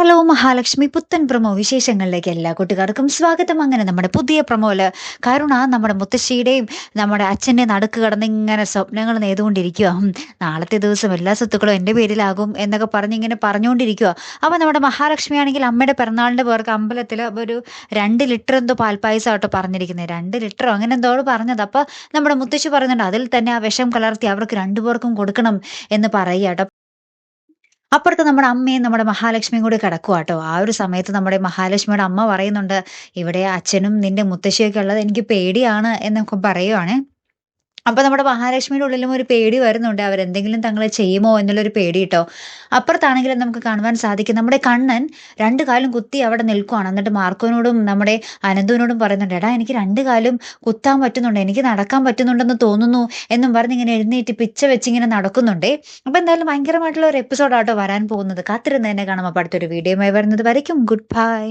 Hello Mahalakshmi പുത്തൻ promo വിശേഷങ്ങളിലേക്ക് എല്ലാ കൂട്ടുകാർക്കും സ്വാഗതം. അങ്ങനെ നമ്മുടെ പുതിയ പ്രമോല് കരുണ നമ്മുടെ മുത്തശ്ശിയുടെയും നമ്മുടെ അച്ഛൻ്റെ നടുക്ക് കിടന്ന് ഇങ്ങനെ സ്വപ്നങ്ങൾ നെയ്തുകൊണ്ടിരിക്കുക. നാളത്തെ ദിവസം എല്ലാ സ്വത്തുക്കളും എൻ്റെ പേരിലാകും എന്നൊക്കെ പറഞ്ഞ് ഇങ്ങനെ പറഞ്ഞുകൊണ്ടിരിക്കുക. അപ്പോൾ നമ്മുടെ മഹാലക്ഷ്മി ആണെങ്കിൽ അമ്മയുടെ പിറന്നാളിൻ്റെ പേർക്ക് അമ്പലത്തിൽ ഒരു 2 ലിറ്റർ എന്തോ പാൽപ്പായസം ആട്ടോ പറഞ്ഞിരിക്കുന്നത്. 2 ലിറ്ററോ അങ്ങനെ എന്തോ പറഞ്ഞത്. അപ്പോൾ നമ്മുടെ മുത്തശ്ശി പറയുന്നുണ്ട് അതിൽ തന്നെ ആ വിഷം കലർത്തി അവർക്ക് രണ്ടുപേർക്കും കൊടുക്കണം എന്ന് പറയുക കേട്ടോ. അപ്പുറത്ത് നമ്മുടെ അമ്മയും നമ്മുടെ മഹാലക്ഷ്മിയും കൂടി കിടക്കുവാട്ടോ. ആ ഒരു സമയത്ത് നമ്മുടെ മഹാലക്ഷ്മിയുടെ അമ്മ പറയുന്നുണ്ട്, "ഇവിടെ അച്ഛനും നിന്റെ മുത്തശ്ശിയൊക്കെ ഉള്ളത് എനിക്ക് പേടിയാണ്" എന്നൊക്കെ പറയുവാണേ. അപ്പൊ നമ്മുടെ മഹാലക്ഷ്മിയുടെ ഉള്ളിലും ഒരു പേടി വരുന്നുണ്ട്. അവരെന്തെങ്കിലും തങ്ങളെ ചെയ്യുമോ എന്നുള്ളൊരു പേടി ട്ടോ. അപ്പുറത്താണെങ്കിലും നമുക്ക് കാണുവാൻ സാധിക്കും നമ്മുടെ കണ്ണൻ 2 കാലും കുത്തി അവിടെ നിൽക്കുവാണ്. എന്നിട്ട് മാർക്കോനോടും നമ്മുടെ അനന്തുവിനോടും പറയുന്നുണ്ട്, "എടാ എനിക്ക് 2 കാലും കുത്താൻ പറ്റുന്നുണ്ട്. എനിക്ക് നടക്കാൻ പറ്റുന്നുണ്ടെന്ന് തോന്നുന്നു" എന്നും പറഞ്ഞ് ഇങ്ങനെ എഴുന്നേറ്റ് പിച്ച വെച്ചിങ്ങനെ നടക്കുന്നുണ്ടേ. അപ്പൊ എന്തായാലും ഭയങ്കരമായിട്ടുള്ള ഒരു എപ്പിസോഡാട്ടോ വരാൻ പോകുന്നത്. കാത്തിരുന്ന് തന്നെ കാണാം. അപ്പൊ അടുത്തൊരു വീഡിയോയുമായി വരുന്നത് വരയ്ക്കും ഗുഡ് ബൈ.